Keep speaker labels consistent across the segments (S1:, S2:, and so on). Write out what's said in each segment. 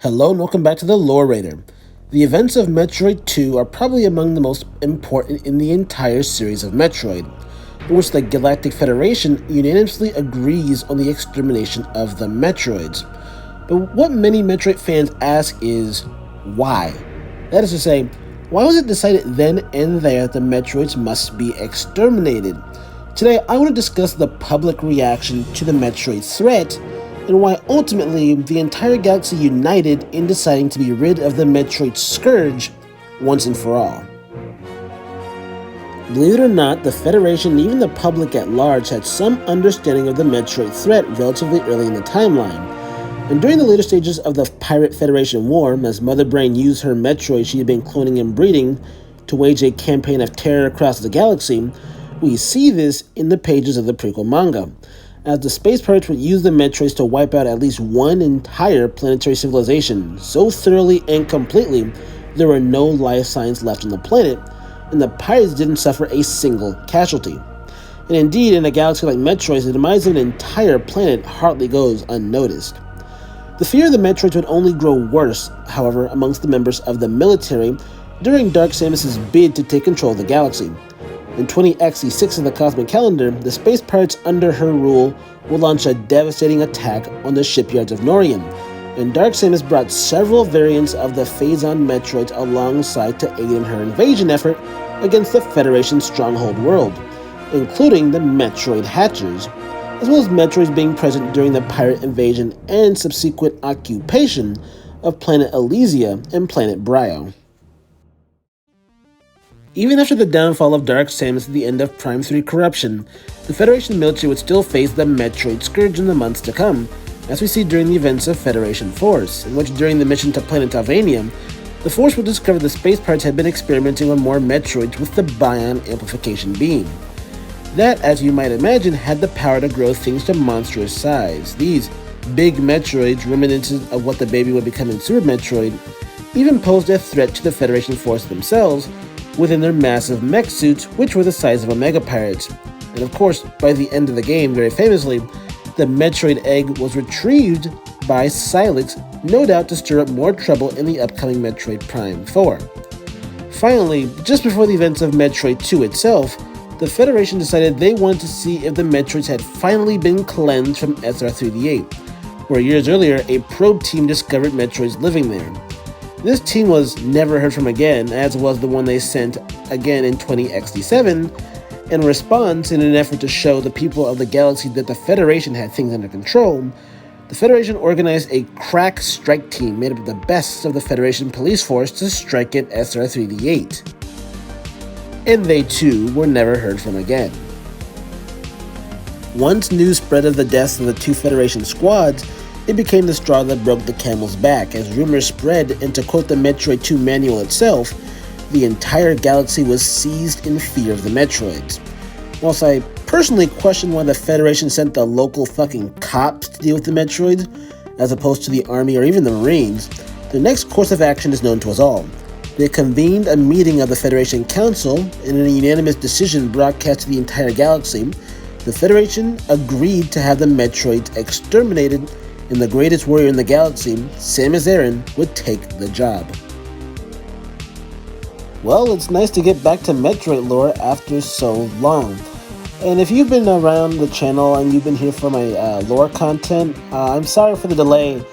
S1: Hello and welcome back to the Lore Raider. The events of Metroid 2 are probably among the most important in the entire series of Metroid, in which the Galactic Federation unanimously agrees on the extermination of the Metroids. But what many Metroid fans ask is, why? That is to say, why was it decided then and there that the Metroids must be exterminated? Today, I want to discuss the public reaction to the Metroid threat, and why ultimately the entire galaxy united in deciding to be rid of the Metroid scourge once and for all. Believe it or not, the Federation and even the public at large had some understanding of the Metroid threat relatively early in the timeline. And during the later stages of the Pirate Federation War, as Mother Brain used her Metroid she had been cloning and breeding to wage a campaign of terror across the galaxy, we see this in the pages of the prequel manga, as the Space Pirates would use the Metroids to wipe out at least one entire planetary civilization so thoroughly and completely there were no life signs left on the planet, and the pirates didn't suffer a single casualty. And indeed, in a galaxy like Metroid, the demise of an entire planet hardly goes unnoticed. The fear of the Metroids would only grow worse, however, amongst the members of the military during Dark Samus's bid to take control of the galaxy. In 20XE6 of the Cosmic Calendar, the Space Pirates under her rule will launch a devastating attack on the shipyards of Norian, and Dark Samus brought several variants of the Phazon Metroids alongside to aid in her invasion effort against the Federation's stronghold world, including the Metroid Hatchers, as well as Metroids being present during the pirate invasion and subsequent occupation of Planet Elysia and Planet Brio. Even after the downfall of Dark Samus at the end of Prime 3 Corruption, the Federation military would still face the Metroid scourge in the months to come, as we see during the events of Federation Force, in which during the mission to Planet Talvania, the Force would discover the Space Pirates had been experimenting on more Metroids with the Bion Amplification Beam. That, as you might imagine, had the power to grow things to monstrous size. These big Metroids, reminiscent of what the baby would become in Super Metroid, even posed a threat to the Federation Force themselves, within their massive mech suits, which were the size of Omega Pirates. And of course, by the end of the game, very famously, the Metroid egg was retrieved by Sylix, no doubt to stir up more trouble in the upcoming Metroid Prime 4. Finally, just before the events of Metroid 2 itself, the Federation decided they wanted to see if the Metroids had finally been cleansed from SR3D8, where years earlier a probe team discovered Metroids living there. This team was never heard from again, as was the one they sent again in 20XD7. In response, in an effort to show the people of the galaxy that the Federation had things under control, the Federation organized a crack strike team made up of the best of the Federation police force to strike at SR3D8. And they too were never heard from again. Once news spread of the deaths of the two Federation squads, it became the straw that broke the camel's back, as rumors spread, and to quote the Metroid 2 manual itself, the entire galaxy was seized in fear of the Metroids. Whilst I personally question why the Federation sent the local fucking cops to deal with the Metroids, as opposed to the army or even the Marines, the next course of action is known to us all. They convened a meeting of the Federation Council, and in a unanimous decision broadcast to the entire galaxy, the Federation agreed to have the Metroids exterminated, and the greatest warrior in the galaxy, Samus Aran, would take the job. Well, it's nice to get back to Metroid lore after so long. And if you've been around the channel and you've been here for my lore content, I'm sorry for the delay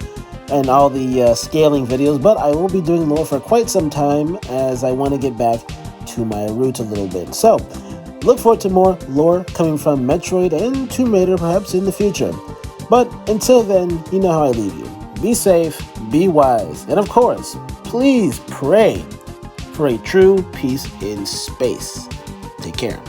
S1: and all the scaling videos, but I will be doing lore for quite some time as I want to get back to my roots a little bit. So, look forward to more lore coming from Metroid and Tomb Raider perhaps in the future. But until then, you know how I leave you. Be safe, be wise, and of course, please pray for a true peace in space. Take care.